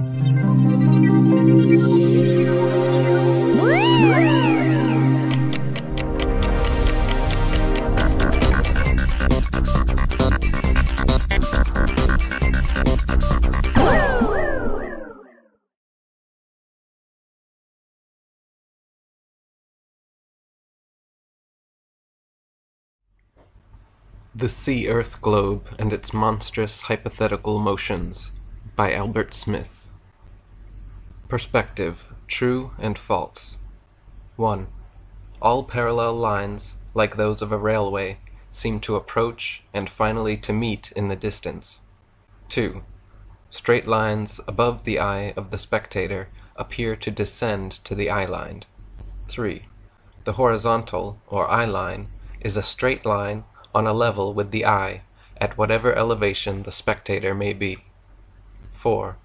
The Sea-Earth Globe and Its Monstrous Hypothetical Motions by Albert Smith. Perspective, true and false. 1. All parallel lines, like those of a railway, seem to approach and finally to meet in the distance. 2. Straight lines above the eye of the spectator appear to descend to the eye-line. 3. The horizontal, or eye-line, is a straight line on a level with the eye, at whatever elevation the spectator may be. 4.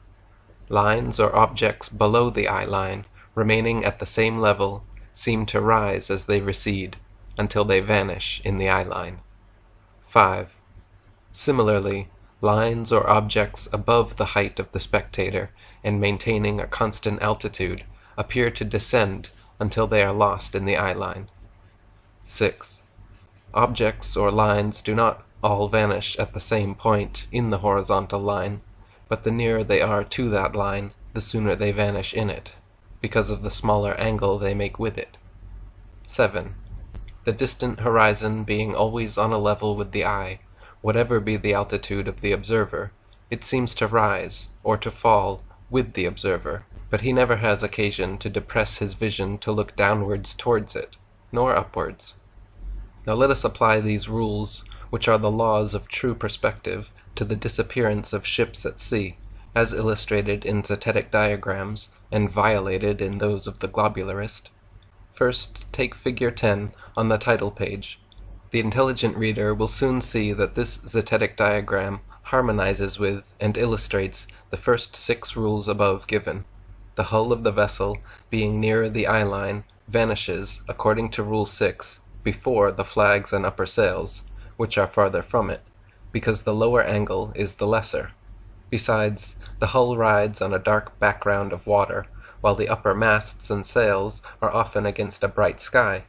Lines or objects below the eye line, remaining at the same level, seem to rise as they recede, until they vanish in the eye line. 5. Similarly, lines or objects above the height of the spectator, and maintaining a constant altitude, appear to descend until they are lost in the eye line. 6. Objects or lines do not all vanish at the same point in the horizontal line, but the nearer they are to that line, the sooner they vanish in it, because of the smaller angle they make with it. 7. The distant horizon being always on a level with the eye, whatever be the altitude of the observer, it seems to rise, or to fall, with the observer, but he never has occasion to depress his vision to look downwards towards it, nor upwards. Now let us apply these rules, which are the laws of true perspective, to the disappearance of ships at sea, as illustrated in zetetic diagrams, and violated in those of the globularist. First, take Figure 10 on the title page. The intelligent reader will soon see that this zetetic diagram harmonizes with and illustrates the first 6 rules above given. The hull of the vessel, being nearer the eye line, vanishes, according to Rule 6, before the flags and upper sails, which are farther from it, because the lower angle is the lesser. Besides, the hull rides on a dark background of water, while the upper masts and sails are often against a bright sky.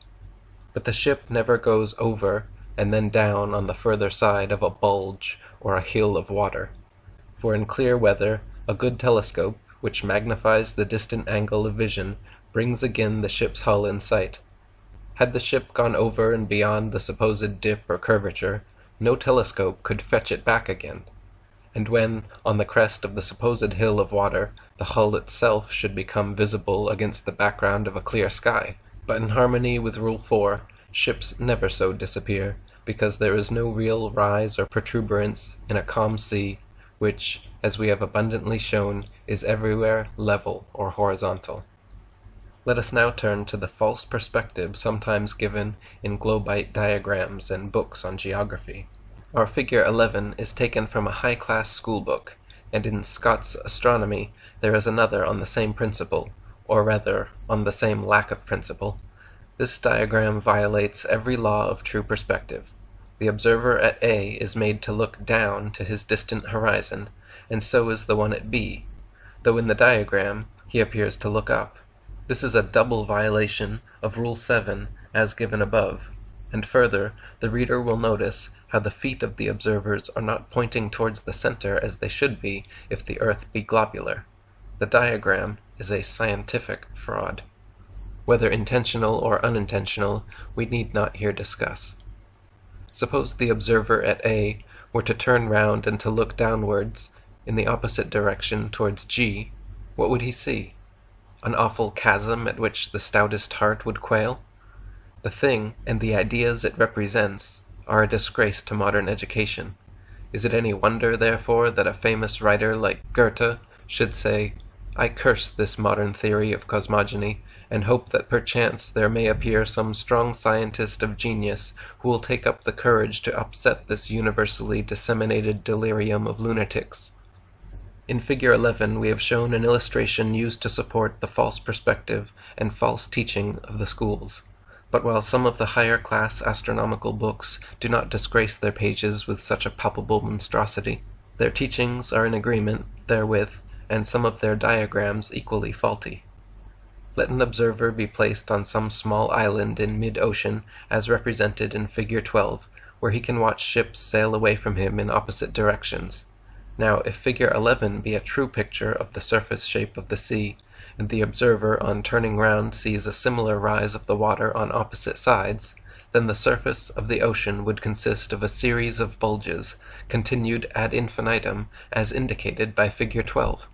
But the ship never goes over and then down on the further side of a bulge or a hill of water. For in clear weather, a good telescope, which magnifies the distant angle of vision, brings again the ship's hull in sight. Had the ship gone over and beyond the supposed dip or curvature, no telescope could fetch it back again. And when, on the crest of the supposed hill of water, the hull itself should become visible against the background of a clear sky. But in harmony with Rule 4, ships never so disappear, because there is no real rise or protuberance in a calm sea, which, as we have abundantly shown, is everywhere level or horizontal. Let us now turn to the false perspective sometimes given in globite diagrams and books on geography. Our Figure 11 is taken from a high-class schoolbook, and in Scott's Astronomy there is another on the same principle, or rather, on the same lack of principle. This diagram violates every law of true perspective. The observer at A is made to look down to his distant horizon, and so is the one at B, though in the diagram he appears to look up. This is a double violation of Rule 7 as given above, and further, the reader will notice how the feet of the observers are not pointing towards the center as they should be if the earth be globular. The diagram is a scientific fraud. Whether intentional or unintentional, we need not here discuss. Suppose the observer at A were to turn round and to look downwards, in the opposite direction towards G, what would he see? An awful chasm at which the stoutest heart would quail? The thing, and the ideas it represents, are a disgrace to modern education. Is it any wonder, therefore, that a famous writer like Goethe should say, "I curse this modern theory of cosmogony, and hope that perchance there may appear some strong scientist of genius who will take up the courage to upset this universally disseminated delirium of lunatics"? In Figure 11 we have shown an illustration used to support the false perspective and false teaching of the schools. But while some of the higher-class astronomical books do not disgrace their pages with such a palpable monstrosity, their teachings are in agreement therewith, and some of their diagrams equally faulty. Let an observer be placed on some small island in mid-ocean, as represented in Figure 12, where he can watch ships sail away from him in opposite directions. Now, if Figure 11 be a true picture of the surface shape of the sea, and the observer on turning round sees a similar rise of the water on opposite sides, then the surface of the ocean would consist of a series of bulges, continued ad infinitum, as indicated by Figure 12.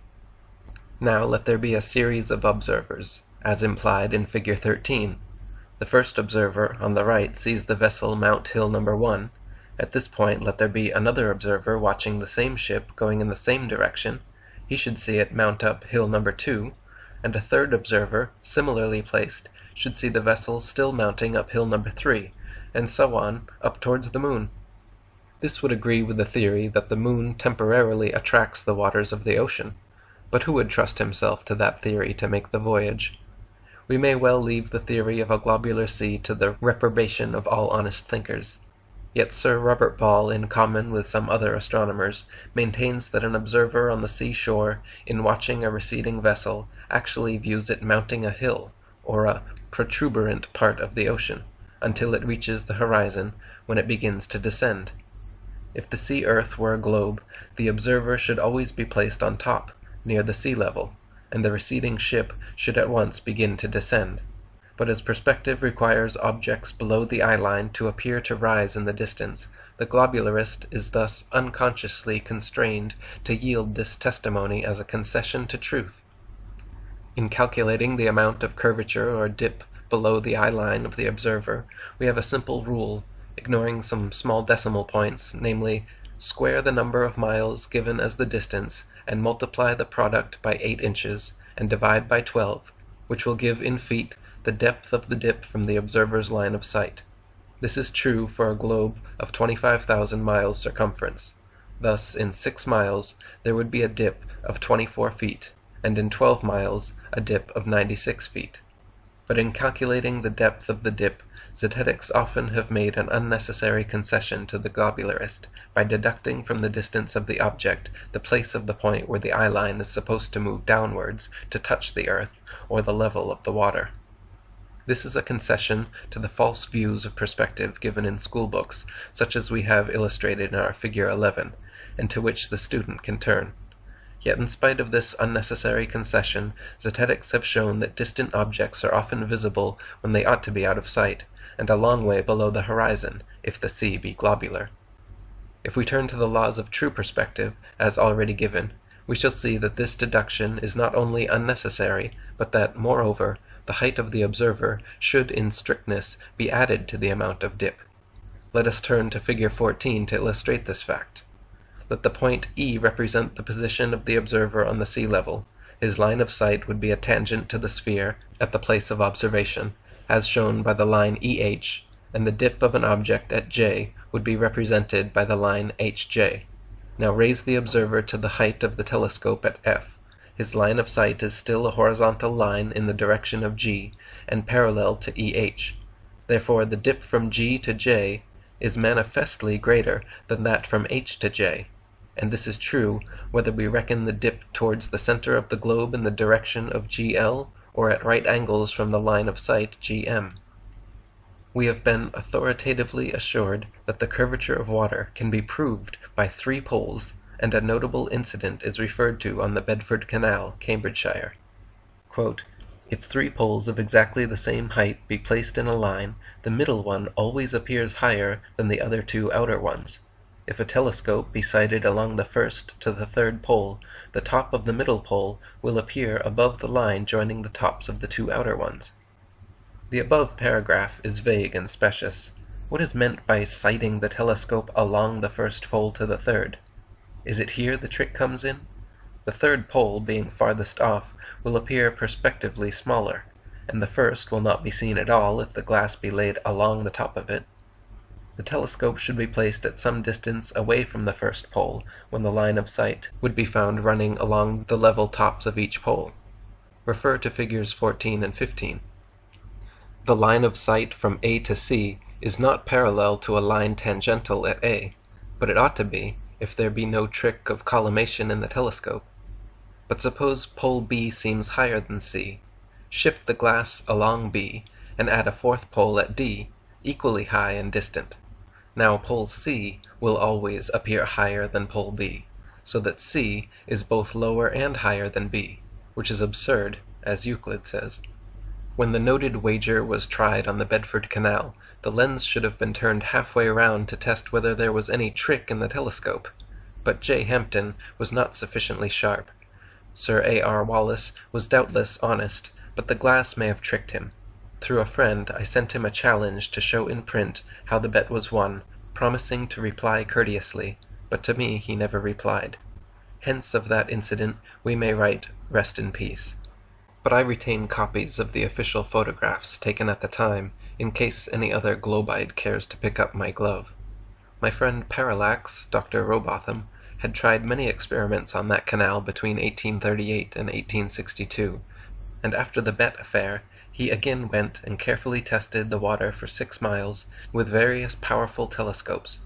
Now let there be a series of observers, as implied in Figure 13. The first observer, on the right, sees the vessel mount hill number 1. At this point let there be another observer watching the same ship going in the same direction. He should see it mount up hill number 2, and a third observer, similarly placed, should see the vessel still mounting up hill number 3, and so on, up towards the moon. This would agree with the theory that the moon temporarily attracts the waters of the ocean, but who would trust himself to that theory to make the voyage? We may well leave the theory of a globular sea to the reprobation of all honest thinkers. Yet Sir Robert Ball, in common with some other astronomers, maintains that an observer on the sea shore, in watching a receding vessel, actually views it mounting a hill, or a protuberant part of the ocean, until it reaches the horizon, when it begins to descend. If the sea-earth were a globe, the observer should always be placed on top, near the sea level, and the receding ship should at once begin to descend. But as perspective requires objects below the eye-line to appear to rise in the distance, the globularist is thus unconsciously constrained to yield this testimony as a concession to truth. In calculating the amount of curvature or dip below the eye-line of the observer, we have a simple rule, ignoring some small decimal points, namely, square the number of miles given as the distance, and multiply the product by 8 inches, and divide by 12, which will give in feet the depth of the dip from the observer's line of sight. This is true for a globe of 25,000 miles circumference. Thus, in 6 miles, there would be a dip of 24 feet, and in 12 miles, a dip of 96 feet. But in calculating the depth of the dip, Zetetics often have made an unnecessary concession to the globularist, by deducting from the distance of the object the place of the point where the eye-line is supposed to move downwards to touch the earth, or the level of the water. This is a concession to the false views of perspective given in schoolbooks, such as we have illustrated in our Figure 11, and to which the student can turn. Yet in spite of this unnecessary concession, Zetetics have shown that distant objects are often visible when they ought to be out of sight, and a long way below the horizon, if the sea be globular. If we turn to the laws of true perspective, as already given, we shall see that this deduction is not only unnecessary, but that, moreover, the height of the observer should in strictness be added to the amount of dip. Let us turn to Figure 14 to illustrate this fact. Let the point E represent the position of the observer on the sea level. His line of sight would be a tangent to the sphere at the place of observation, as shown by the line EH, and the dip of an object at J would be represented by the line HJ. Now raise the observer to the height of the telescope at F. His line of sight is still a horizontal line in the direction of G, and parallel to EH. Therefore the dip from G to J is manifestly greater than that from H to J, and this is true whether we reckon the dip towards the center of the globe in the direction of GL, or at right angles from the line of sight GM. We have been authoritatively assured that the curvature of water can be proved by 3 poles, and a notable incident is referred to on the Bedford Canal, Cambridgeshire. Quote, "If 3 poles of exactly the same height be placed in a line, the middle one always appears higher than the other 2 outer ones. If a telescope be sighted along the first to the 3rd pole, the top of the middle pole will appear above the line joining the tops of the 2 outer ones." The above paragraph is vague and specious. What is meant by sighting the telescope along the first pole to the 3rd? Is it here the trick comes in? The 3rd pole, being farthest off, will appear perspectively smaller, and the first will not be seen at all if the glass be laid along the top of it. The telescope should be placed at some distance away from the first pole, when the line of sight would be found running along the level tops of each pole. Refer to Figures 14 and 15. The line of sight from A to C is not parallel to a line tangential at A, but it ought to be, if there be no trick of collimation in the telescope. But suppose pole B seems higher than C. Shift the glass along B, and add a fourth pole at D, equally high and distant. Now pole C will always appear higher than pole B, so that C is both lower and higher than B, which is absurd, as Euclid says. When the noted wager was tried on the Bedford Canal, the lens should have been turned halfway around to test whether there was any trick in the telescope. But J. Hampton was not sufficiently sharp. Sir A.R. Wallace was doubtless honest, but the glass may have tricked him. Through a friend I sent him a challenge to show in print how the bet was won, promising to reply courteously, but to me he never replied. Hence of that incident we may write, "Rest in peace." But I retain copies of the official photographs taken at the time, in case any other globite cares to pick up my glove. My friend Parallax, Dr. Robotham, had tried many experiments on that canal between 1838 and 1862, and after the bet affair he again went and carefully tested the water for 6 miles with various powerful telescopes.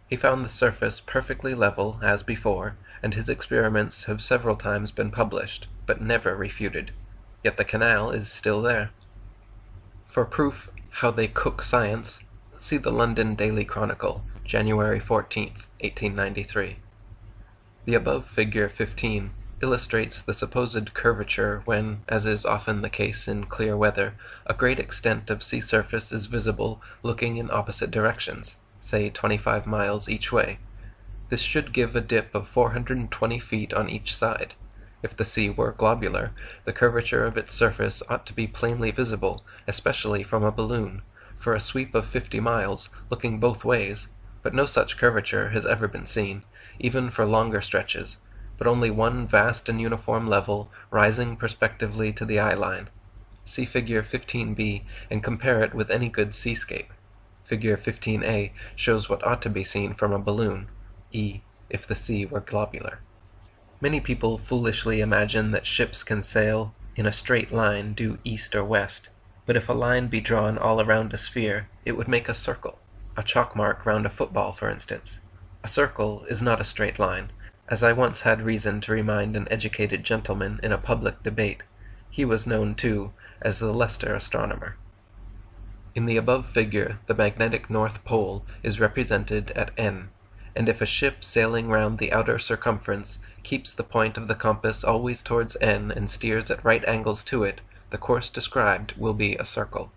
He found the surface perfectly level as before, and his experiments have several times been published, but never refuted. Yet the canal is still there. For proof how they cook science, see the London Daily Chronicle, January 14, 1893. The above figure 15 illustrates the supposed curvature when, as is often the case in clear weather, a great extent of sea surface is visible looking in opposite directions, say 25 miles each way. This should give a dip of 420 feet on each side. If the sea were globular, the curvature of its surface ought to be plainly visible, especially from a balloon, for a sweep of 50 miles, looking both ways, but no such curvature has ever been seen, even for longer stretches, but only one vast and uniform level rising perspectively to the eye-line. See figure 15b and compare it with any good seascape. Figure 15a shows what ought to be seen from a balloon, if the sea were globular. Many people foolishly imagine that ships can sail in a straight line due east or west, but if a line be drawn all around a sphere, it would make a circle, a chalk mark round a football, for instance. A circle is not a straight line, as I once had reason to remind an educated gentleman in a public debate. He was known, too, as the Leicester astronomer. In the above figure the magnetic North Pole is represented at N, and if a ship sailing round the outer circumference keeps the point of the compass always towards N and steers at right angles to it, the course described will be a circle.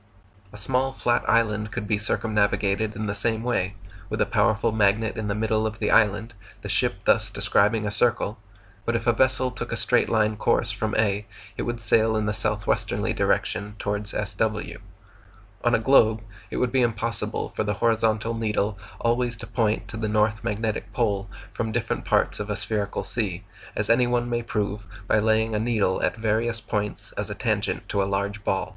A small flat island could be circumnavigated in the same way, with a powerful magnet in the middle of the island, the ship thus describing a circle, but if a vessel took a straight line course from A, it would sail in the southwesterly direction towards SW. On a globe, it would be impossible for the horizontal needle always to point to the north magnetic pole from different parts of a spherical sea, as anyone may prove by laying a needle at various points as a tangent to a large ball.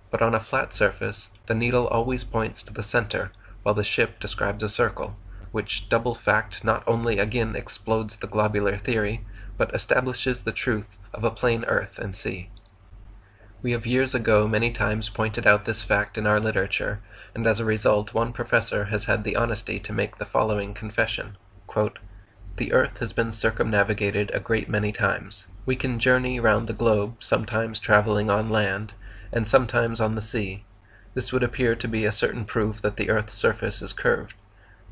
But on a flat surface, the needle always points to the center, while the ship describes a circle, which double fact not only again explodes the globular theory, but establishes the truth of a plane earth and sea. We have years ago many times pointed out this fact in our literature, and as a result one professor has had the honesty to make the following confession, quote, "The earth has been circumnavigated a great many times. We can journey round the globe, sometimes traveling on land, and sometimes on the sea. This would appear to be a certain proof that the earth's surface is curved.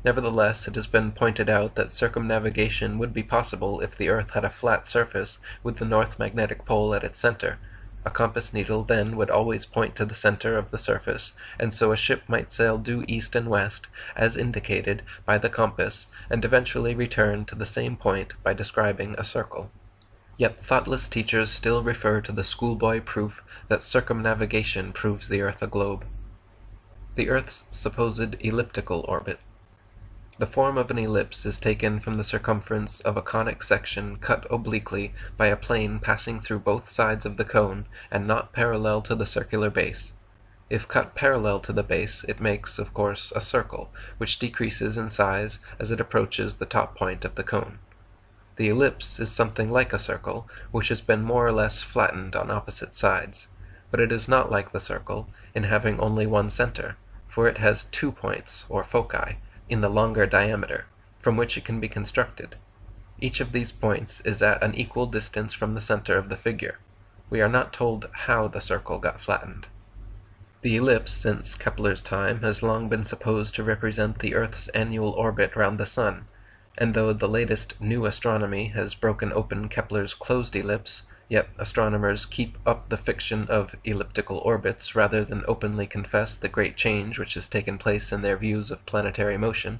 Nevertheless, it has been pointed out that circumnavigation would be possible if the earth had a flat surface with the north magnetic pole at its center. A compass needle then would always point to the center of the surface, and so a ship might sail due east and west, as indicated by the compass, and eventually return to the same point by describing a circle. Yet thoughtless teachers still refer to the schoolboy proof that circumnavigation proves the earth a globe. The earth's supposed elliptical orbit. The form of an ellipse is taken from the circumference of a conic section cut obliquely by a plane passing through both sides of the cone and not parallel to the circular base. If cut parallel to the base, it makes, of course, a circle, which decreases in size as it approaches the top point of the cone. The ellipse is something like a circle, which has been more or less flattened on opposite sides, but it is not like the circle in having only one center, for it has 2 points, or foci, in the longer diameter, from which it can be constructed. Each of these points is at an equal distance from the center of the figure. We are not told how the circle got flattened. The ellipse, since Kepler's time, has long been supposed to represent the Earth's annual orbit round the Sun, and though the latest new astronomy has broken open Kepler's closed ellipse, yet astronomers keep up the fiction of elliptical orbits rather than openly confess the great change which has taken place in their views of planetary motion.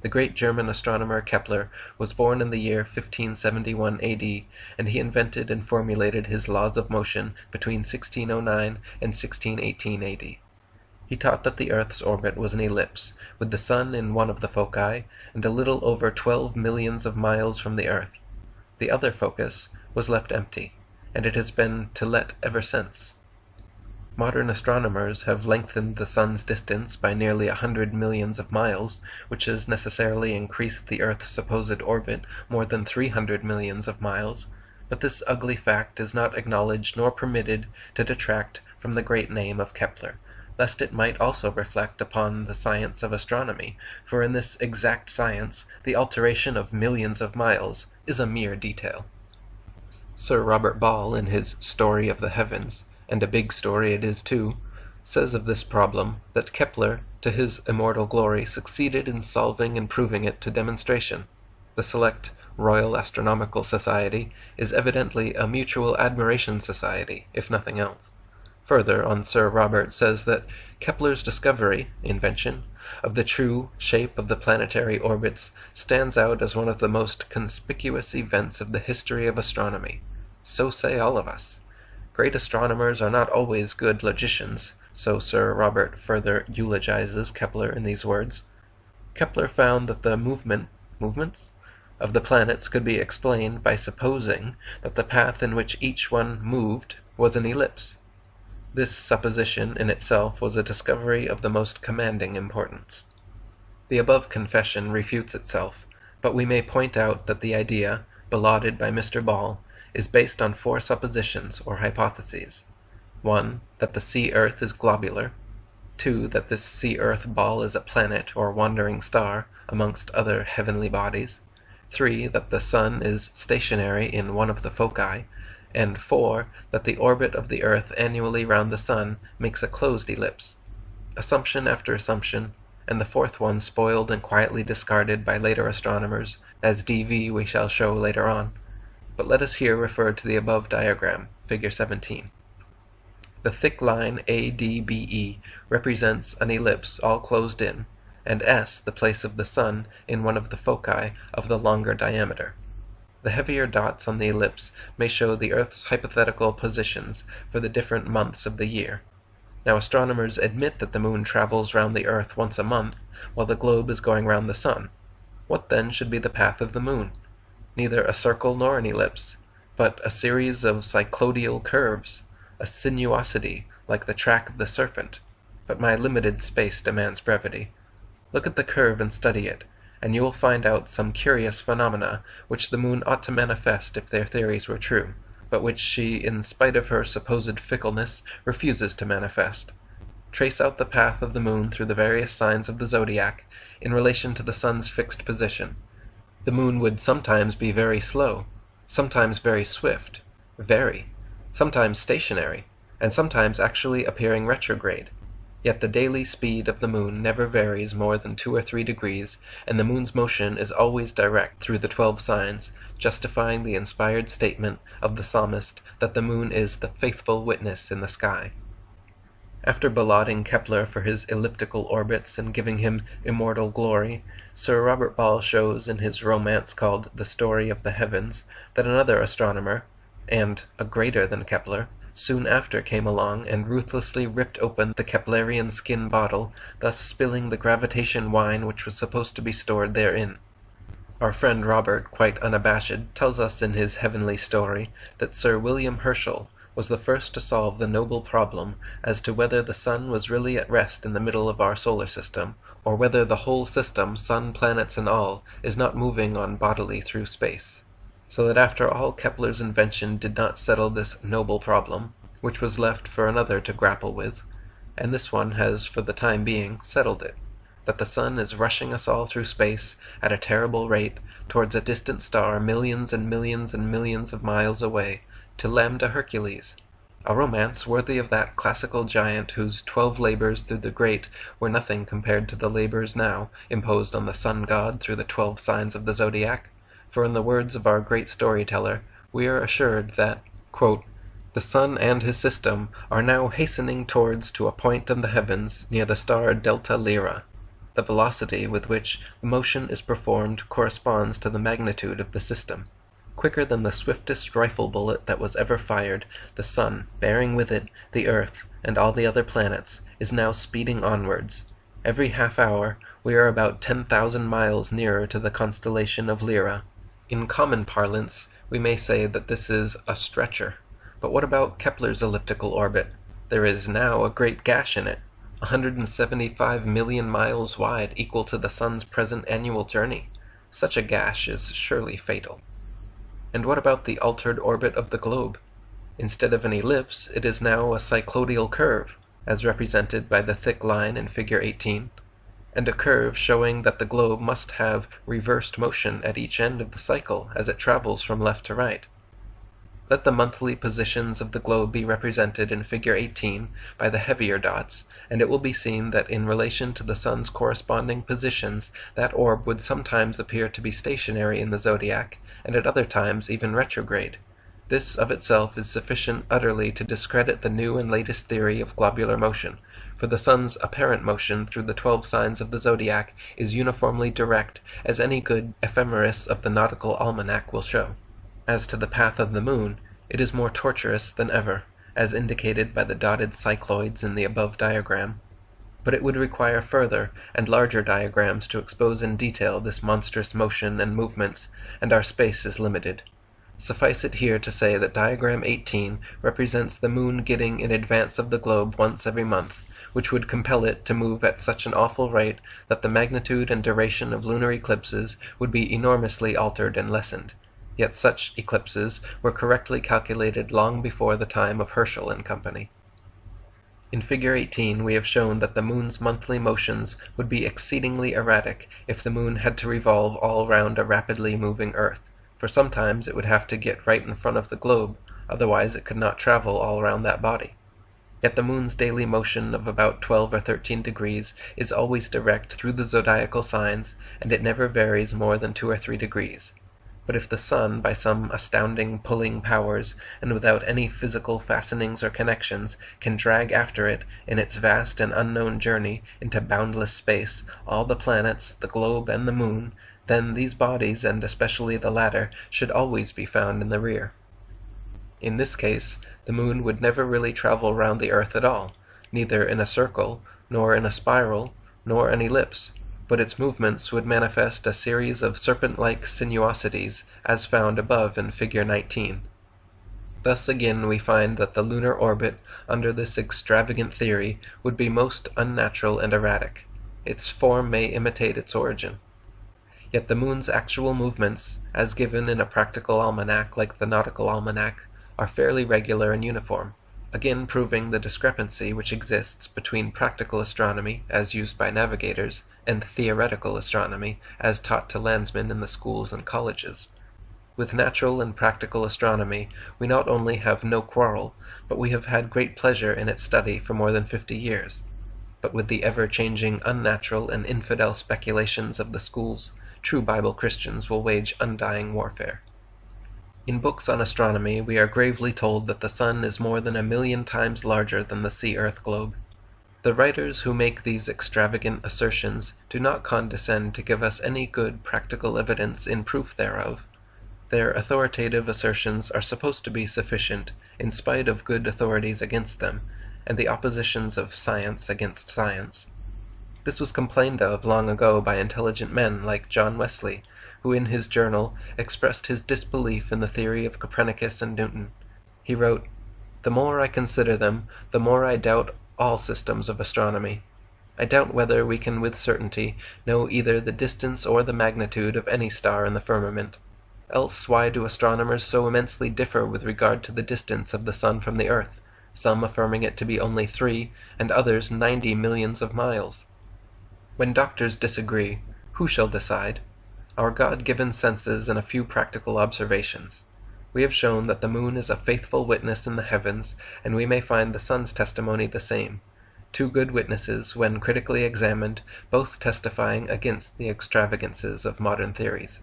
The great German astronomer Kepler was born in the year 1571 A.D., and he invented and formulated his laws of motion between 1609 and 1618 A.D. He taught that the Earth's orbit was an ellipse, with the Sun in one of the foci, and a little over 12 millions of miles from the Earth. The other focus was left empty, and it has been to let ever since. Modern astronomers have lengthened the Sun's distance by nearly 100 millions of miles, which has necessarily increased the Earth's supposed orbit more than 300 millions of miles, but this ugly fact is not acknowledged nor permitted to detract from the great name of Kepler, lest it might also reflect upon the science of astronomy, for in this exact science the alteration of millions of miles is a mere detail. Sir Robert Ball, in his Story of the Heavens, and a big story it is too, says of this problem that Kepler, to his immortal glory, succeeded in solving and proving it to demonstration. The select Royal Astronomical Society is evidently a mutual admiration society, if nothing else. Further, on Sir Robert says that Kepler's discovery, invention, of the true shape of the planetary orbits stands out as one of the most conspicuous events of the history of astronomy. So say all of us. Great astronomers are not always good logicians, so Sir Robert further eulogizes Kepler in these words. Kepler found that the movements of the planets could be explained by supposing that the path in which each one moved was an ellipse. This supposition in itself was a discovery of the most commanding importance. The above confession refutes itself, but we may point out that the idea, belauded by Mr. Ball, is based on 4 suppositions or hypotheses. 1. That the sea-earth is globular. 2. That this sea-earth ball is a planet or wandering star, amongst other heavenly bodies. 3. That the Sun is stationary in one of the foci. And 4. That the orbit of the Earth annually round the Sun makes a closed ellipse. Assumption after assumption, and the 4th one spoiled and quietly discarded by later astronomers, as D.V. we shall show later on. But let us here refer to the above diagram, figure 17. The thick line ADBE represents an ellipse all closed in, and S the place of the Sun in one of the foci of the longer diameter. The heavier dots on the ellipse may show the Earth's hypothetical positions for the different months of the year. Now astronomers admit that the Moon travels round the Earth once a month, while the globe is going round the Sun. What then should be the path of the Moon? Neither a circle nor an ellipse, but a series of cycloidal curves, a sinuosity like the track of the serpent. But my limited space demands brevity. Look at the curve and study it, and you will find out some curious phenomena which the Moon ought to manifest if their theories were true, but which she, in spite of her supposed fickleness, refuses to manifest. Trace out the path of the Moon through the various signs of the zodiac in relation to the Sun's fixed position. The Moon would sometimes be very slow, sometimes very swift, sometimes stationary, and sometimes actually appearing retrograde. Yet the daily speed of the Moon never varies more than 2 or 3 degrees, and the Moon's motion is always direct through the 12 signs, justifying the inspired statement of the psalmist that the Moon is the faithful witness in the sky. After belauding Kepler for his elliptical orbits and giving him immortal glory, Sir Robert Ball shows in his romance called The Story of the Heavens that another astronomer, and a greater than Kepler, soon after came along and ruthlessly ripped open the Keplerian skin bottle, thus spilling the gravitation wine which was supposed to be stored therein. Our friend Robert, quite unabashed, tells us in his heavenly story that Sir William Herschel was the first to solve the noble problem as to whether the Sun was really at rest in the middle of our solar system, or whether the whole system, Sun, planets, and all, is not moving on bodily through space. So that after all Kepler's invention did not settle this noble problem, which was left for another to grapple with, and this one has for the time being settled it. that the sun is rushing us all through space at a terrible rate towards a distant star millions and millions and millions of miles away, to Lambda Hercules, a romance worthy of that classical giant whose 12 labors through the great were nothing compared to the labors now imposed on the sun god through the 12 signs of the zodiac. For in the words of our great storyteller, we are assured that, quote, "The sun and his system are now hastening towards to a point in the heavens near the star Delta Lyra. The velocity with which the motion is performed corresponds to the magnitude of the system. Quicker than the swiftest rifle bullet that was ever fired, the sun, bearing with it the earth and all the other planets, is now speeding onwards. Every half hour we are about 10,000 miles nearer to the constellation of Lyra. In common parlance, we may say that this is a stretcher. But what about Kepler's elliptical orbit? There is now a great gash in it, 175 million miles wide, equal to the sun's present annual journey. Such a gash is surely fatal. And what about the altered orbit of the globe? Instead of an ellipse, it is now a cycloidal curve, as represented by the thick line in figure 18, and a curve showing that the globe must have reversed motion at each end of the cycle as it travels from left to right. Let the monthly positions of the globe be represented in figure 18 by the heavier dots, and it will be seen that in relation to the sun's corresponding positions that orb would sometimes appear to be stationary in the zodiac, and at other times even retrograde. This of itself is sufficient utterly to discredit the new and latest theory of globular motion, for the sun's apparent motion through the 12 signs of the zodiac is uniformly direct, as any good ephemeris of the nautical almanac will show. As to the path of the moon, it is more tortuous than ever, as indicated by the dotted cycloids in the above diagram. But it would require further and larger diagrams to expose in detail this monstrous motion and movements, and our space is limited. Suffice it here to say that diagram 18 represents the moon getting in advance of the globe once every month, which would compel it to move at such an awful rate that the magnitude and duration of lunar eclipses would be enormously altered and lessened. Yet such eclipses were correctly calculated long before the time of Herschel and company. In figure 18 we have shown that the moon's monthly motions would be exceedingly erratic if the moon had to revolve all round a rapidly moving earth, for sometimes it would have to get right in front of the globe, otherwise it could not travel all round that body. Yet the moon's daily motion of about 12 or 13 degrees is always direct through the zodiacal signs, and it never varies more than 2 or 3 degrees. But if the sun, by some astounding pulling powers, and without any physical fastenings or connections, can drag after it, in its vast and unknown journey into boundless space, all the planets, the globe, and the moon, then these bodies, and especially the latter, should always be found in the rear. In this case, the moon would never really travel round the earth at all, neither in a circle, nor in a spiral, nor an ellipse, but its movements would manifest a series of serpent-like sinuosities, as found above in figure 19. Thus again we find that the lunar orbit, under this extravagant theory, would be most unnatural and erratic. Its form may imitate its origin. Yet the moon's actual movements, as given in a practical almanac like the nautical almanac, are fairly regular and uniform, again proving the discrepancy which exists between practical astronomy, as used by navigators, and theoretical astronomy, as taught to landsmen in the schools and colleges. With natural and practical astronomy we not only have no quarrel, but we have had great pleasure in its study for more than 50 years. But with the ever-changing unnatural and infidel speculations of the schools, true Bible Christians will wage undying warfare. In books on astronomy we are gravely told that the sun is more than 1,000,000 times larger than the sea-earth globe. The writers who make these extravagant assertions do not condescend to give us any good practical evidence in proof thereof. Their authoritative assertions are supposed to be sufficient, in spite of good authorities against them, and the oppositions of science against science. This was complained of long ago by intelligent men like John Wesley, who in his journal expressed his disbelief in the theory of Copernicus and Newton. He wrote, "The more I consider them, the more I doubt all systems of astronomy. I doubt whether we can with certainty know either the distance or the magnitude of any star in the firmament. Else why do astronomers so immensely differ with regard to the distance of the sun from the earth, some affirming it to be only 3, and others 90 millions of miles? When doctors disagree, who shall decide? Our God-given senses and a few practical observations. We have shown that the moon is a faithful witness in the heavens, and we may find the sun's testimony the same. Two good witnesses, when critically examined, both testifying against the extravagances of modern theories.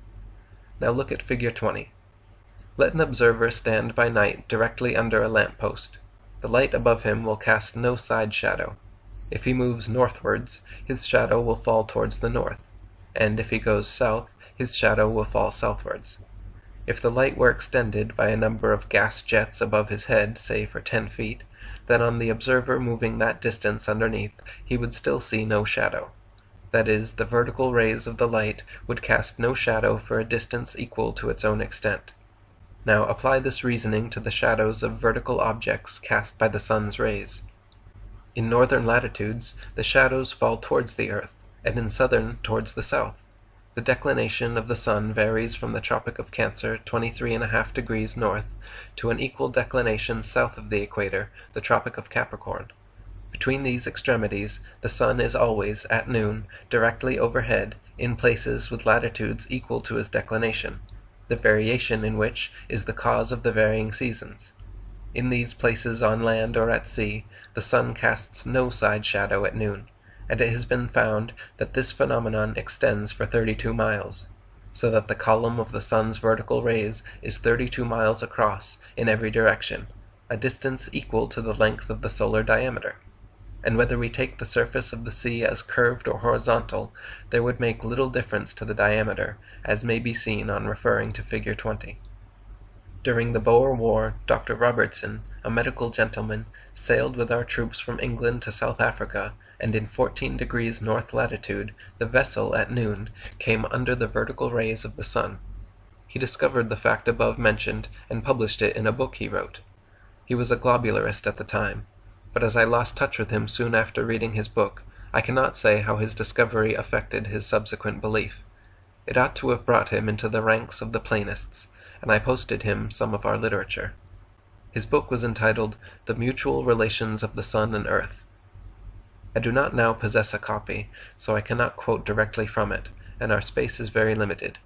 Now look at Figure 20. Let an observer stand by night directly under a lamp-post. The light above him will cast no side shadow. If he moves northwards, his shadow will fall towards the north, and if he goes south, his shadow will fall southwards. If the light were extended by a number of gas jets above his head, say for 10 feet, then on the observer moving that distance underneath, he would still see no shadow. That is, the vertical rays of the light would cast no shadow for a distance equal to its own extent. Now apply this reasoning to the shadows of vertical objects cast by the sun's rays. In northern latitudes, the shadows fall towards the earth, and in southern towards the south. The declination of the sun varies from the Tropic of Cancer 23½ degrees north to an equal declination south of the equator, the Tropic of Capricorn. Between these extremities, the sun is always, at noon, directly overhead, in places with latitudes equal to his declination, the variation in which is the cause of the varying seasons. In these places on land or at sea, the sun casts no side shadow at noon, and it has been found that this phenomenon extends for 32 miles, so that the column of the sun's vertical rays is 32 miles across in every direction, a distance equal to the length of the solar diameter. And whether we take the surface of the sea as curved or horizontal, there would make little difference to the diameter, as may be seen on referring to Figure 20. During the Boer War, Dr. Robertson, a medical gentleman, sailed with our troops from England to South Africa, and in 14 degrees north latitude, the vessel, at noon, came under the vertical rays of the sun. He discovered the fact above mentioned, and published it in a book he wrote. He was a globularist at the time, but as I lost touch with him soon after reading his book, I cannot say how his discovery affected his subsequent belief. It ought to have brought him into the ranks of the Planists, and I posted him some of our literature. His book was entitled The Mutual Relations of the Sun and Earth. I do not now possess a copy, so I cannot quote directly from it, and our space is very limited.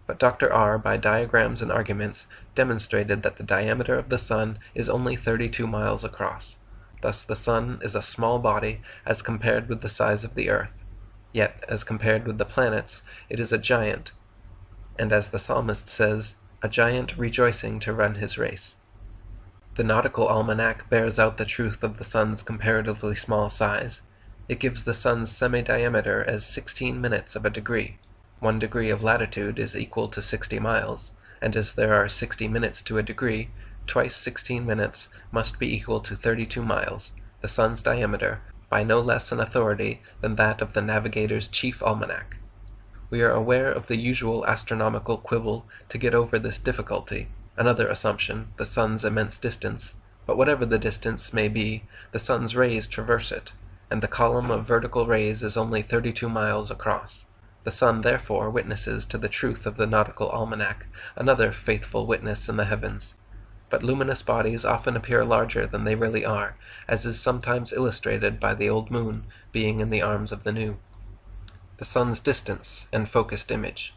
But Dr. R., by diagrams and arguments, demonstrated that the diameter of the sun is only 32 miles across. Thus the sun is a small body as compared with the size of the earth, yet as compared with the planets it is a giant, and as the psalmist says, a giant rejoicing to run his race. The nautical almanac bears out the truth of the sun's comparatively small size. It gives the sun's semi-diameter as 16 minutes of a degree. 1 degree of latitude is equal to 60 miles, and as there are 60 minutes to a degree, twice 16 minutes must be equal to 32 miles, the sun's diameter, by no less an authority than that of the navigator's chief almanac. We are aware of the usual astronomical quibble to get over this difficulty, another assumption, the sun's immense distance, but whatever the distance may be, the sun's rays traverse it, and the column of vertical rays is only 32 miles across. The sun therefore witnesses to the truth of the nautical almanac, another faithful witness in the heavens. But luminous bodies often appear larger than they really are, as is sometimes illustrated by the old moon being in the arms of the new. The sun's distance and focused image.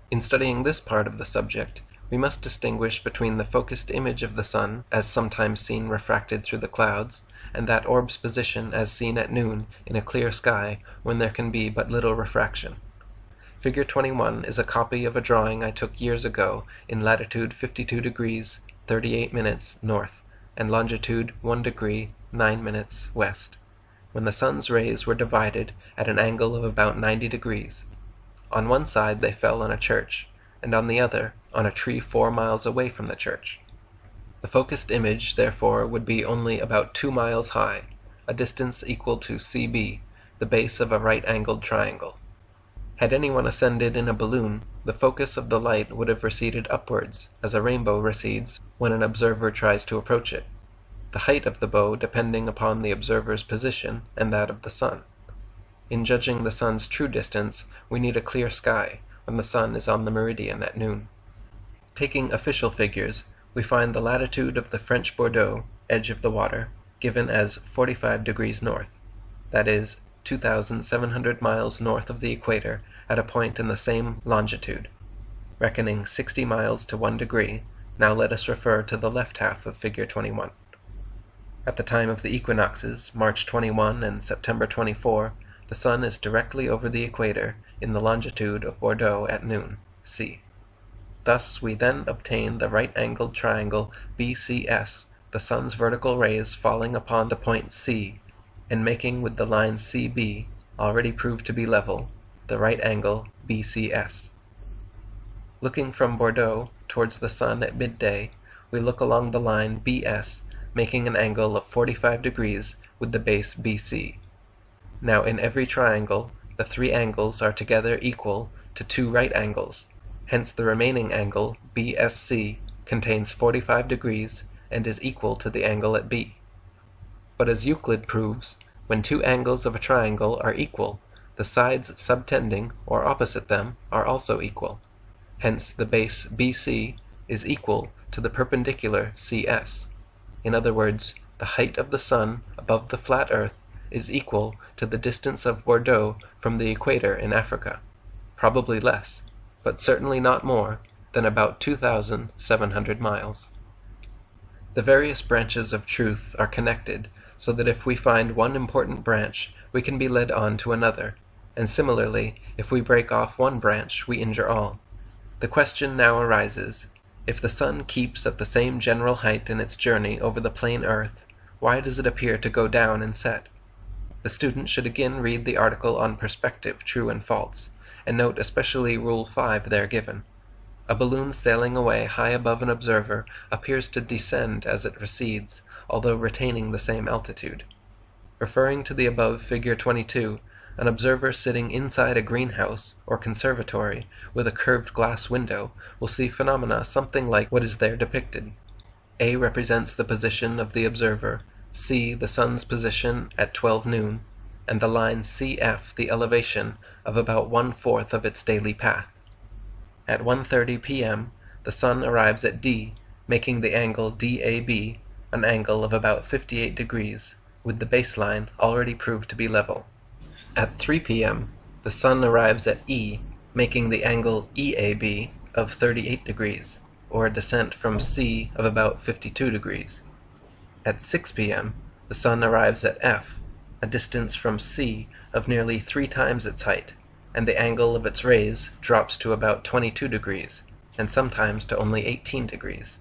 In studying this part of the subject, we must distinguish between the focused image of the sun, as sometimes seen refracted through the clouds, and that orb's position as seen at noon in a clear sky when there can be but little refraction. Figure 21 is a copy of a drawing I took years ago in latitude 52 degrees 38 minutes north, and longitude 1 degree 9 minutes west, when the sun's rays were divided at an angle of about 90 degrees. On one side they fell on a church, and on the other on a tree 4 miles away from the church. The focused image, therefore, would be only about 2 miles high, a distance equal to CB, the base of a right-angled triangle. Had anyone ascended in a balloon, the focus of the light would have receded upwards, as a rainbow recedes when an observer tries to approach it, the height of the bow depending upon the observer's position and that of the sun. In judging the sun's true distance, we need a clear sky, when the sun is on the meridian at noon. Taking official figures, we find the latitude of the French Bordeaux, edge of the water, given as 45 degrees north, that is, 2,700 miles north of the equator at a point in the same longitude. Reckoning 60 miles to 1 degree, now let us refer to the left half of figure 21. At the time of the equinoxes, March 21 and September 24, the sun is directly over the equator in the longitude of Bordeaux at noon, C. Thus we then obtain the right-angled triangle BCS, the sun's vertical rays falling upon the point C, and making with the line CB, already proved to be level, the right angle BCS. Looking from Bordeaux towards the sun at midday, we look along the line BS, making an angle of 45 degrees with the base BC. Now in every triangle, the three angles are together equal to two right angles, hence the remaining angle BSC contains 45 degrees and is equal to the angle at B. But as Euclid proves, when two angles of a triangle are equal, the sides subtending or opposite them are also equal. Hence the base BC is equal to the perpendicular CS. In other words, the height of the sun above the flat earth is equal to the distance of Bordeaux from the equator in Africa, probably less, but certainly not more, than about 2,700 miles. The various branches of truth are connected, so that if we find one important branch, we can be led on to another, and similarly, if we break off one branch, we injure all. The question now arises, if the sun keeps at the same general height in its journey over the plain earth, why does it appear to go down and set? The student should again read the article on perspective, true and false, and note especially Rule 5 there given. A balloon sailing away high above an observer appears to descend as it recedes, although retaining the same altitude. Referring to the above figure 22, an observer sitting inside a greenhouse or conservatory with a curved glass window will see phenomena something like what is there depicted. A represents the position of the observer, C the sun's position at 12 noon, and the line CF the elevation of about 1/4 of its daily path. At 1:30 p.m., the sun arrives at D, making the angle DAB an angle of about 58 degrees, with the baseline already proved to be level. At 3 p.m., the sun arrives at E, making the angle EAB of 38 degrees, or a descent from C of about 52 degrees. At 6 p.m., the sun arrives at F, a distance from C of nearly 3 times its height, and the angle of its rays drops to about 22 degrees, and sometimes to only 18 degrees.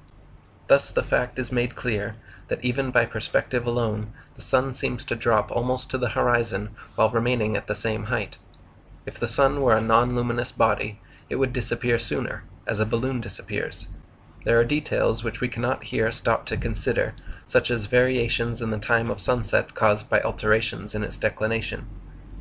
Thus the fact is made clear that even by perspective alone, the sun seems to drop almost to the horizon while remaining at the same height. If the sun were a non-luminous body, it would disappear sooner, as a balloon disappears. There are details which we cannot here stop to consider, such as variations in the time of sunset caused by alterations in its declination.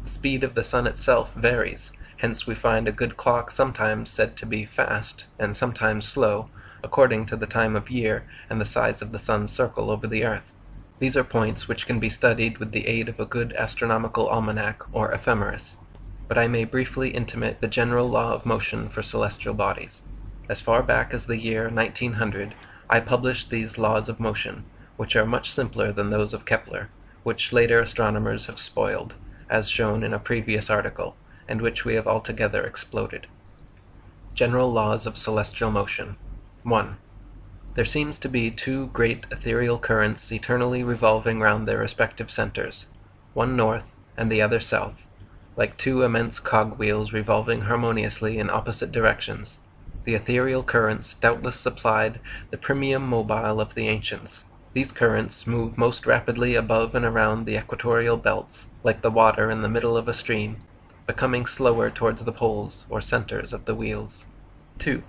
The speed of the sun itself varies, hence we find a good clock sometimes said to be fast, and sometimes slow, according to the time of year and the size of the sun's circle over the earth. These are points which can be studied with the aid of a good astronomical almanac or ephemeris. But I may briefly intimate the general law of motion for celestial bodies. As far back as the year 1900, I published these laws of motion, which are much simpler than those of Kepler, which later astronomers have spoiled, as shown in a previous article, and which we have altogether exploded. General laws of celestial motion. 1. There seems to be two great ethereal currents eternally revolving round their respective centers, one north and the other south, like two immense cogwheels revolving harmoniously in opposite directions. The ethereal currents doubtless supplied the primum mobile of the ancients. These currents move most rapidly above and around the equatorial belts, like the water in the middle of a stream, becoming slower towards the poles or centers of the wheels. 2.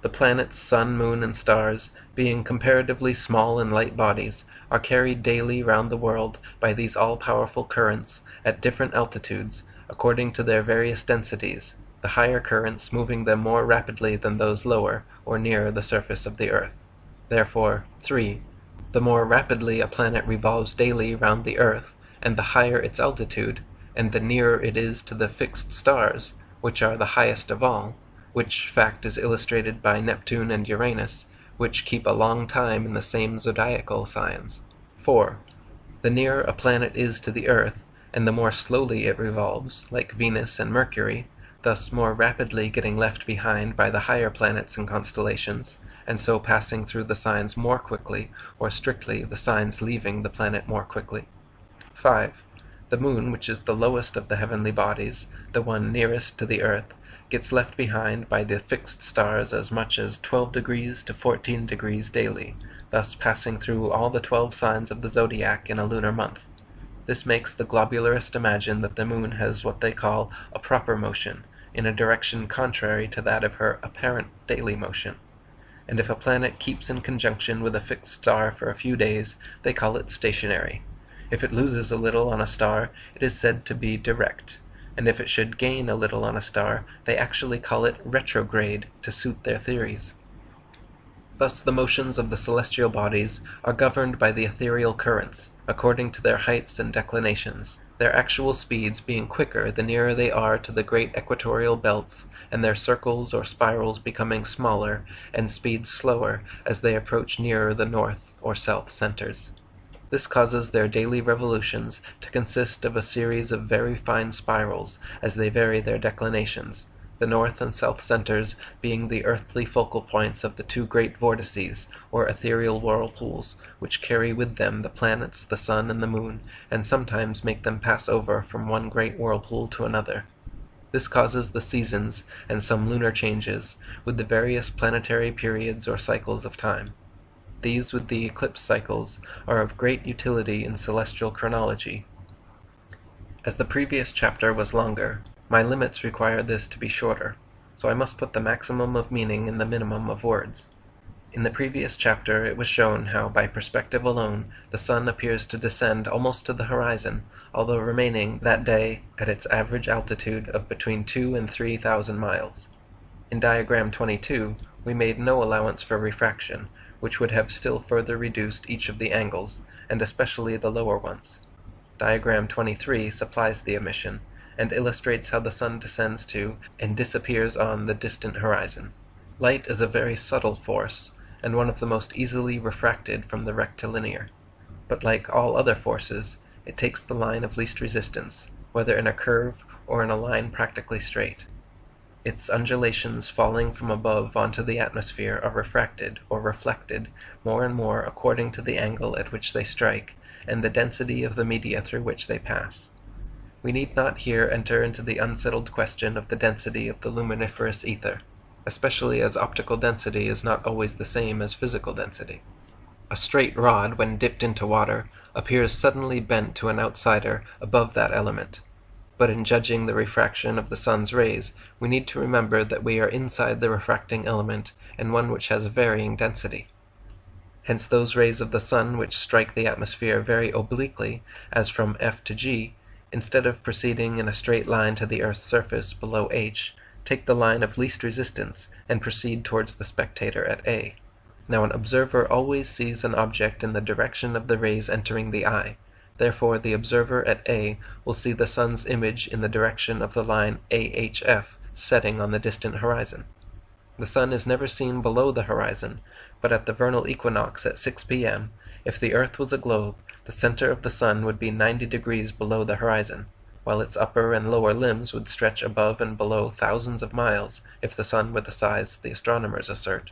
The planets, sun, moon, and stars, being comparatively small and light bodies, are carried daily round the world by these all-powerful currents at different altitudes, according to their various densities, the higher currents moving them more rapidly than those lower or nearer the surface of the earth. Therefore, 3. The more rapidly a planet revolves daily round the earth, and the higher its altitude, and the nearer it is to the fixed stars, which are the highest of all, which fact is illustrated by Neptune and Uranus, which keep a long time in the same zodiacal signs. 4. The nearer a planet is to the earth, and the more slowly it revolves, like Venus and Mercury, thus more rapidly getting left behind by the higher planets and constellations, and so passing through the signs more quickly, or strictly the signs leaving the planet more quickly. 5. The moon, which is the lowest of the heavenly bodies, the one nearest to the earth, gets left behind by the fixed stars as much as 12 degrees to 14 degrees daily, thus passing through all the 12 signs of the zodiac in a lunar month. This makes the globularist imagine that the moon has what they call a proper motion, in a direction contrary to that of her apparent daily motion. And if a planet keeps in conjunction with a fixed star for a few days, they call it stationary. If it loses a little on a star, it is said to be direct, and if it should gain a little on a star, they actually call it retrograde to suit their theories. Thus the motions of the celestial bodies are governed by the ethereal currents, according to their heights and declinations, their actual speeds being quicker the nearer they are to the great equatorial belts, and their circles or spirals becoming smaller, and speeds slower as they approach nearer the north or south centers. This causes their daily revolutions to consist of a series of very fine spirals as they vary their declinations, the north and south centers being the earthly focal points of the two great vortices, or ethereal whirlpools, which carry with them the planets, the sun, and the moon, and sometimes make them pass over from one great whirlpool to another. This causes the seasons and some lunar changes, with the various planetary periods or cycles of time. These, with the eclipse cycles, are of great utility in celestial chronology. As the previous chapter was longer, my limits require this to be shorter, so I must put the maximum of meaning in the minimum of words. In the previous chapter it was shown how by perspective alone the sun appears to descend almost to the horizon, although remaining that day at its average altitude of between 2,000 and 3,000 miles. In diagram 22 we made no allowance for refraction, which would have still further reduced each of the angles, and especially the lower ones. Diagram 23 supplies the omission, and illustrates how the sun descends to and disappears on the distant horizon. Light is a very subtle force, and one of the most easily refracted from the rectilinear. But like all other forces, it takes the line of least resistance, whether in a curve or in a line practically straight. Its undulations falling from above onto the atmosphere are refracted or reflected more and more according to the angle at which they strike, and the density of the media through which they pass. We need not here enter into the unsettled question of the density of the luminiferous ether, especially as optical density is not always the same as physical density. A straight rod, when dipped into water, appears suddenly bent to an outsider above that element. But in judging the refraction of the sun's rays, we need to remember that we are inside the refracting element, and one which has varying density. Hence those rays of the sun which strike the atmosphere very obliquely, as from F to G, instead of proceeding in a straight line to the earth's surface below H, take the line of least resistance and proceed towards the spectator at A. Now an observer always sees an object in the direction of the rays entering the eye. Therefore the observer at A will see the sun's image in the direction of the line AHF setting on the distant horizon. The sun is never seen below the horizon, but at the vernal equinox at 6 p.m., if the earth was a globe, the center of the sun would be 90 degrees below the horizon, while its upper and lower limbs would stretch above and below thousands of miles if the sun were the size the astronomers assert.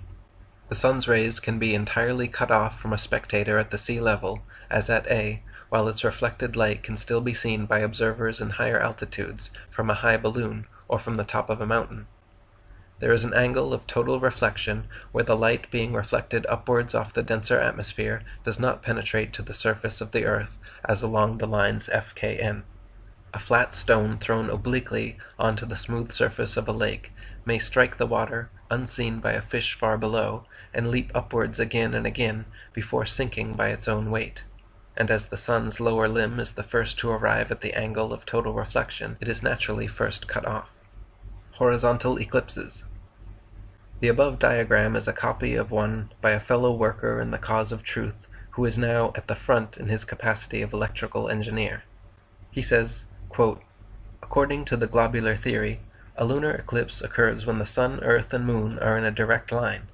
The sun's rays can be entirely cut off from a spectator at the sea level, as at A, while its reflected light can still be seen by observers in higher altitudes, from a high balloon, or from the top of a mountain. There is an angle of total reflection where the light being reflected upwards off the denser atmosphere does not penetrate to the surface of the earth as along the lines FKN. A flat stone thrown obliquely onto the smooth surface of a lake may strike the water, unseen by a fish far below, and leap upwards again and again before sinking by its own weight. And as the sun's lower limb is the first to arrive at the angle of total reflection, it is naturally first cut off. Horizontal eclipses. The above diagram is a copy of one by a fellow worker in the cause of truth who is now at the front in his capacity of electrical engineer. He says, quote, "According to the globular theory, a lunar eclipse occurs when the sun, earth, and moon are in a direct line.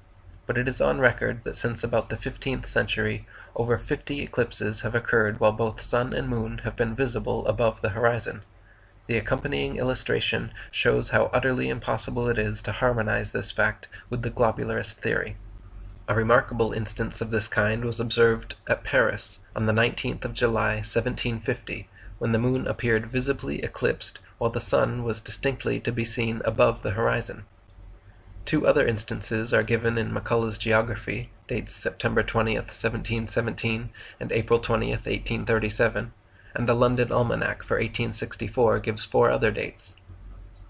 but it is on record that since about the 15th century over 50 eclipses have occurred while both sun and moon have been visible above the horizon. The accompanying illustration shows how utterly impossible it is to harmonize this fact with the globularist theory. A remarkable instance of this kind was observed at Paris on the 19th of July, 1750, when the moon appeared visibly eclipsed while the sun was distinctly to be seen above the horizon. Two other instances are given in Macullagh's Geography, dates September 20th, 1717, and April 20th, 1837, and the London Almanac for 1864 gives 4 other dates.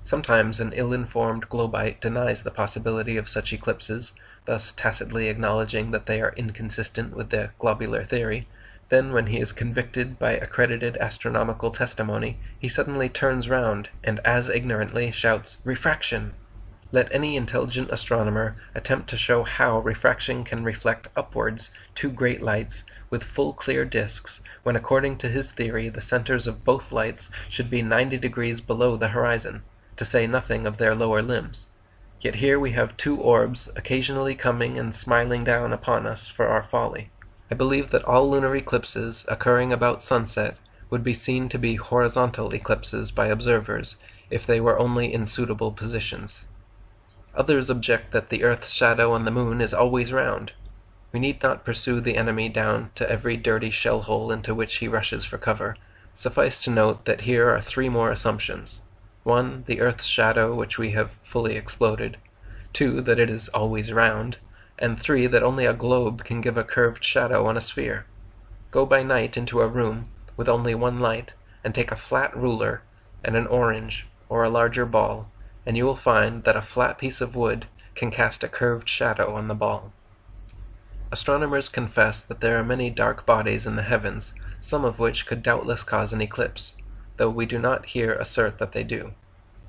Sometimes an ill-informed globite denies the possibility of such eclipses, thus tacitly acknowledging that they are inconsistent with the globular theory. Then, when he is convicted by accredited astronomical testimony, he suddenly turns round and as ignorantly shouts, "Refraction!" Let any intelligent astronomer attempt to show how refraction can reflect upwards 2 great lights with full clear disks, when according to his theory the centers of both lights should be 90 degrees below the horizon, to say nothing of their lower limbs. Yet here we have 2 orbs occasionally coming and smiling down upon us for our folly. I believe that all lunar eclipses occurring about sunset would be seen to be horizontal eclipses by observers, if they were only in suitable positions. Others object that the earth's shadow on the moon is always round. We need not pursue the enemy down to every dirty shell hole into which he rushes for cover. Suffice to note that here are 3 more assumptions. 1. The earth's shadow, which we have fully exploded. 2. That it is always round. And 3. That only a globe can give a curved shadow on a sphere. Go by night into a room with only 1 light, and take a flat ruler and an orange or a larger ball, and you will find that a flat piece of wood can cast a curved shadow on the ball. Astronomers confess that there are many dark bodies in the heavens, some of which could doubtless cause an eclipse, though we do not here assert that they do.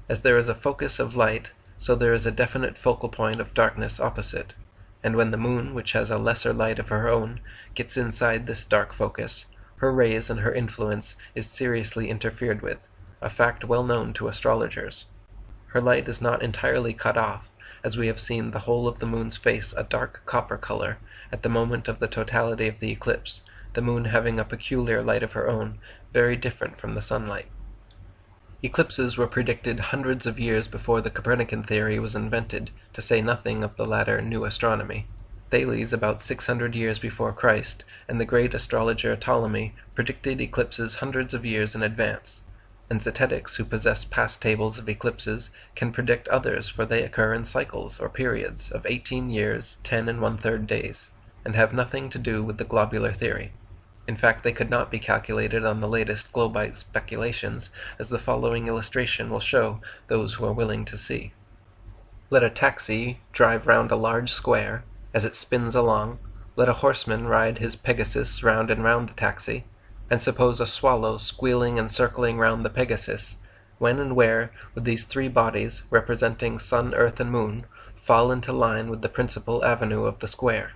As there is a focus of light, so there is a definite focal point of darkness opposite, and when the moon, which has a lesser light of her own, gets inside this dark focus, her rays and her influence is seriously interfered with, a fact well known to astrologers. Her light is not entirely cut off, as we have seen the whole of the moon's face a dark copper color at the moment of the totality of the eclipse, the moon having a peculiar light of her own, very different from the sunlight. Eclipses were predicted hundreds of years before the Copernican theory was invented, to say nothing of the latter new astronomy. Thales, about 600 years before Christ, and the great astrologer Ptolemy predicted eclipses hundreds of years in advance. And Zetetics, who possess past tables of eclipses, can predict others, for they occur in cycles or periods of 18 years, 10 1/3 days, and have nothing to do with the globular theory. In fact, they could not be calculated on the latest globite speculations, as the following illustration will show those who are willing to see. Let a taxi drive round a large square. As it spins along, let a horseman ride his Pegasus round and round the taxi, and suppose a swallow squealing and circling round the Pegasus. When and where would these 3 bodies, representing sun, earth, and moon, fall into line with the principal avenue of the square?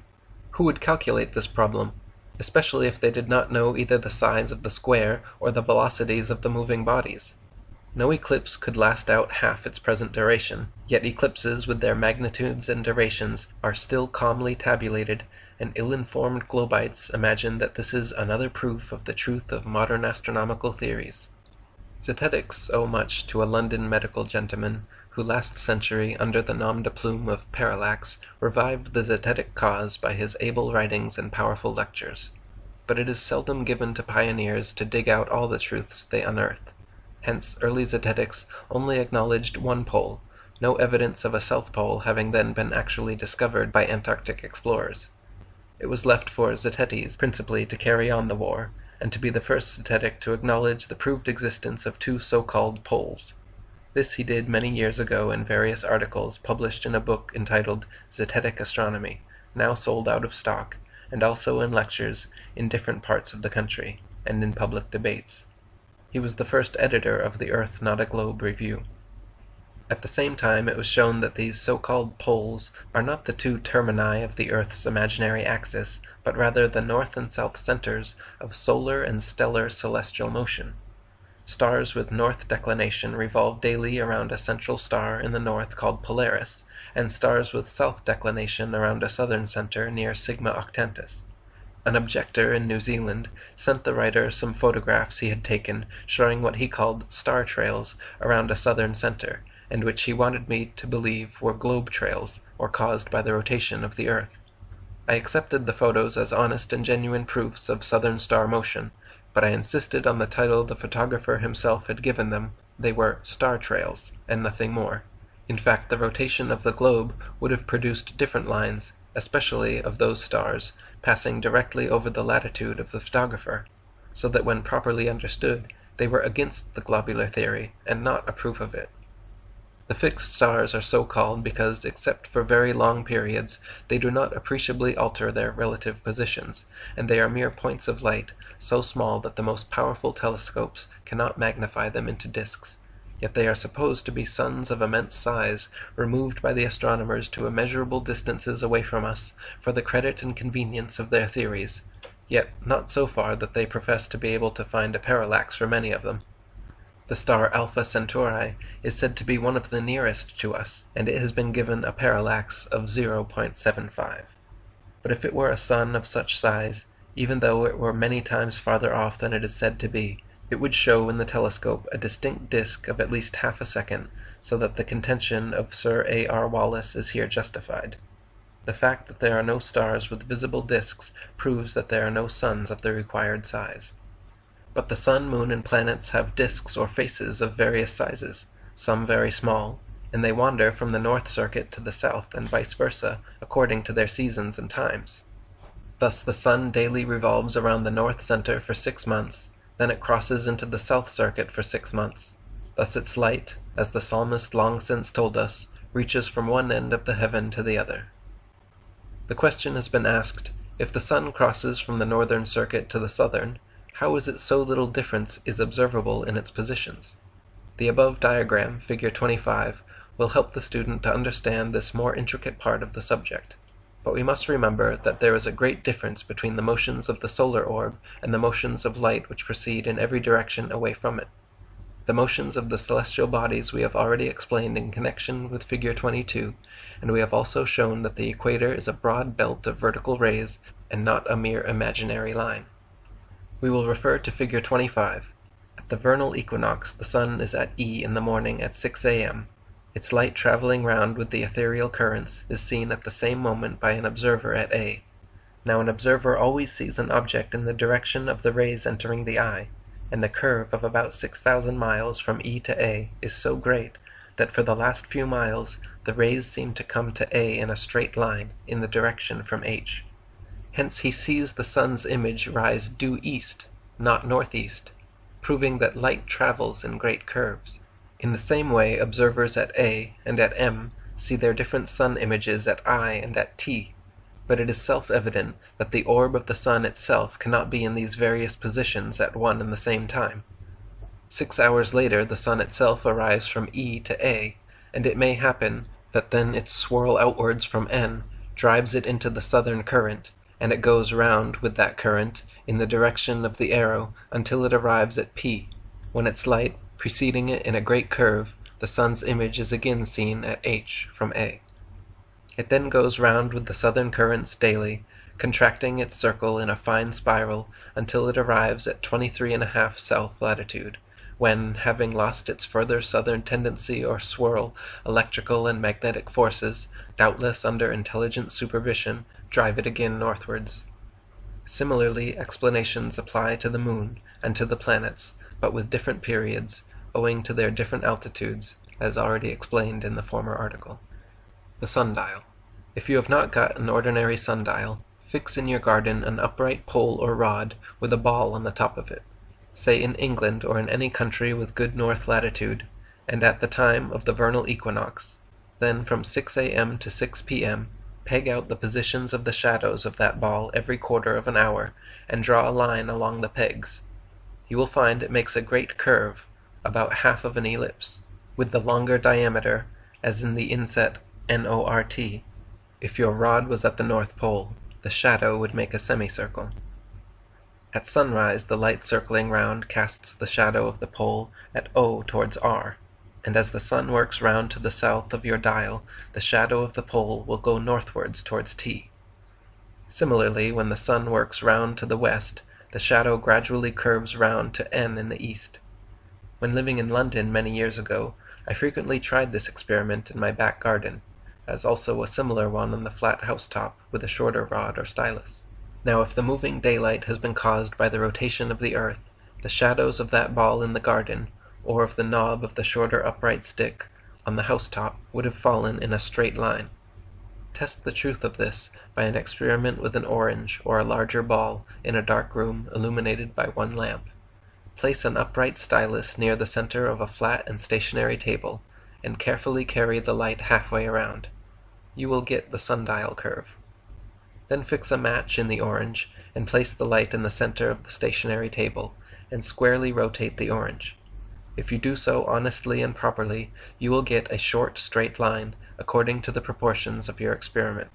Who would calculate this problem, especially if they did not know either the size of the square or the velocities of the moving bodies? No eclipse could last out half its present duration, yet eclipses with their magnitudes and durations are still calmly tabulated, and ill-informed globites imagine that this is another proof of the truth of modern astronomical theories. Zetetics owe much to a London medical gentleman who last century, under the nom de plume of Parallax, revived the Zetetic cause by his able writings and powerful lectures. But it is seldom given to pioneers to dig out all the truths they unearth. Hence early Zetetics only acknowledged one pole, no evidence of a south pole having then been actually discovered by Antarctic explorers. It was left for Zetetes principally to carry on the war, and to be the first Zetetic to acknowledge the proved existence of 2 so-called poles. This he did many years ago in various articles published in a book entitled Zetetic Astronomy, now sold out of stock, and also in lectures in different parts of the country, and in public debates. He was the first editor of the Earth Not a Globe Review. At the same time it was shown that these so-called poles are not the 2 termini of the Earth's imaginary axis, but rather the north and south centers of solar and stellar celestial motion. Stars with north declination revolve daily around a central star in the north called Polaris, and stars with south declination around a southern center near Sigma Octantis. An objector in New Zealand sent the writer some photographs he had taken showing what he called star trails around a southern center, and which he wanted me to believe were globe trails, or caused by the rotation of the Earth. I accepted the photos as honest and genuine proofs of southern star motion, but I insisted on the title the photographer himself had given them. They were star trails, and nothing more. In fact, the rotation of the globe would have produced different lines, especially of those stars, passing directly over the latitude of the photographer, so that when properly understood, they were against the globular theory, and not a proof of it. The fixed stars are so called because, except for very long periods, they do not appreciably alter their relative positions, and they are mere points of light, so small that the most powerful telescopes cannot magnify them into disks. Yet they are supposed to be suns of immense size, removed by the astronomers to immeasurable distances away from us, for the credit and convenience of their theories, yet not so far that they profess to be able to find a parallax for many of them. The star Alpha Centauri is said to be one of the nearest to us, and it has been given a parallax of 0.75. But if it were a sun of such size, even though it were many times farther off than it is said to be, it would show in the telescope a distinct disk of at least half a second, so that the contention of Sir A. R. Wallace is here justified. The fact that there are no stars with visible disks proves that there are no suns of the required size. But the sun, moon, and planets have disks or faces of various sizes, some very small, and they wander from the north circuit to the south and vice versa, according to their seasons and times. Thus the sun daily revolves around the north center for 6 months, then it crosses into the south circuit for 6 months. Thus its light, as the psalmist long since told us, reaches from one end of the heaven to the other. The question has been asked, if the sun crosses from the northern circuit to the southern, how is it so little difference is observable in its positions? The above diagram, figure 25, will help the student to understand this more intricate part of the subject. But we must remember that there is a great difference between the motions of the solar orb and the motions of light which proceed in every direction away from it. The motions of the celestial bodies we have already explained in connection with figure 22, and we have also shown that the equator is a broad belt of vertical rays and not a mere imaginary line. We will refer to figure 25. At the vernal equinox the sun is at E in the morning at 6 a.m. Its light traveling round with the ethereal currents is seen at the same moment by an observer at A. Now an observer always sees an object in the direction of the rays entering the eye, and the curve of about 6,000 miles from E to A is so great that for the last few miles the rays seem to come to A in a straight line in the direction from H. Hence he sees the sun's image rise due east, not northeast, proving that light travels in great curves. In the same way observers at A and at M see their different sun images at I and at T, but it is self-evident that the orb of the sun itself cannot be in these various positions at one and the same time. 6 hours later the sun itself arrives from E to A, and it may happen that then its swirl outwards from N drives it into the southern current, and it goes round with that current in the direction of the arrow until it arrives at P, when its light, preceding it in a great curve, the sun's image is again seen at H from A. It then goes round with the southern currents daily, contracting its circle in a fine spiral until it arrives at 23½ south latitude, when, having lost its further southern tendency or swirl, electrical and magnetic forces, doubtless under intelligent supervision, drive it again northwards. Similarly, explanations apply to the moon and to the planets, but with different periods, owing to their different altitudes, as already explained in the former article. The sundial. If you have not got an ordinary sundial, fix in your garden an upright pole or rod with a ball on the top of it, say in England or in any country with good north latitude, and at the time of the vernal equinox. Then from 6 a.m. to 6 p.m. peg out the positions of the shadows of that ball every quarter of an hour, and draw a line along the pegs. You will find it makes a great curve, about half of an ellipse, with the longer diameter, as in the inset NORT. If your rod was at the North Pole, the shadow would make a semicircle. At sunrise the light circling round casts the shadow of the pole at O towards R. And as the sun works round to the south of your dial, the shadow of the pole will go northwards towards T. Similarly, when the sun works round to the west, the shadow gradually curves round to N in the east. When living in London many years ago, I frequently tried this experiment in my back garden, as also a similar one on the flat housetop with a shorter rod or stylus. Now if the moving daylight has been caused by the rotation of the earth, the shadows of that ball in the garden, or of the knob of the shorter upright stick on the housetop, would have fallen in a straight line. Test the truth of this by an experiment with an orange or a larger ball in a dark room illuminated by one lamp. Place an upright stylus near the center of a flat and stationary table, and carefully carry the light halfway around. You will get the sundial curve. Then fix a match in the orange, and place the light in the center of the stationary table, and squarely rotate the orange. If you do so honestly and properly, you will get a short straight line according to the proportions of your experiment.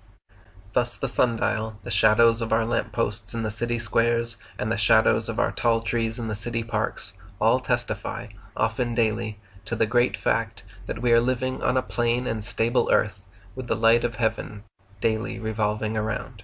Thus the sundial, the shadows of our lamp-posts in the city squares, and the shadows of our tall trees in the city parks, all testify, often daily, to the great fact that we are living on a plain and stable earth, with the light of heaven daily revolving around.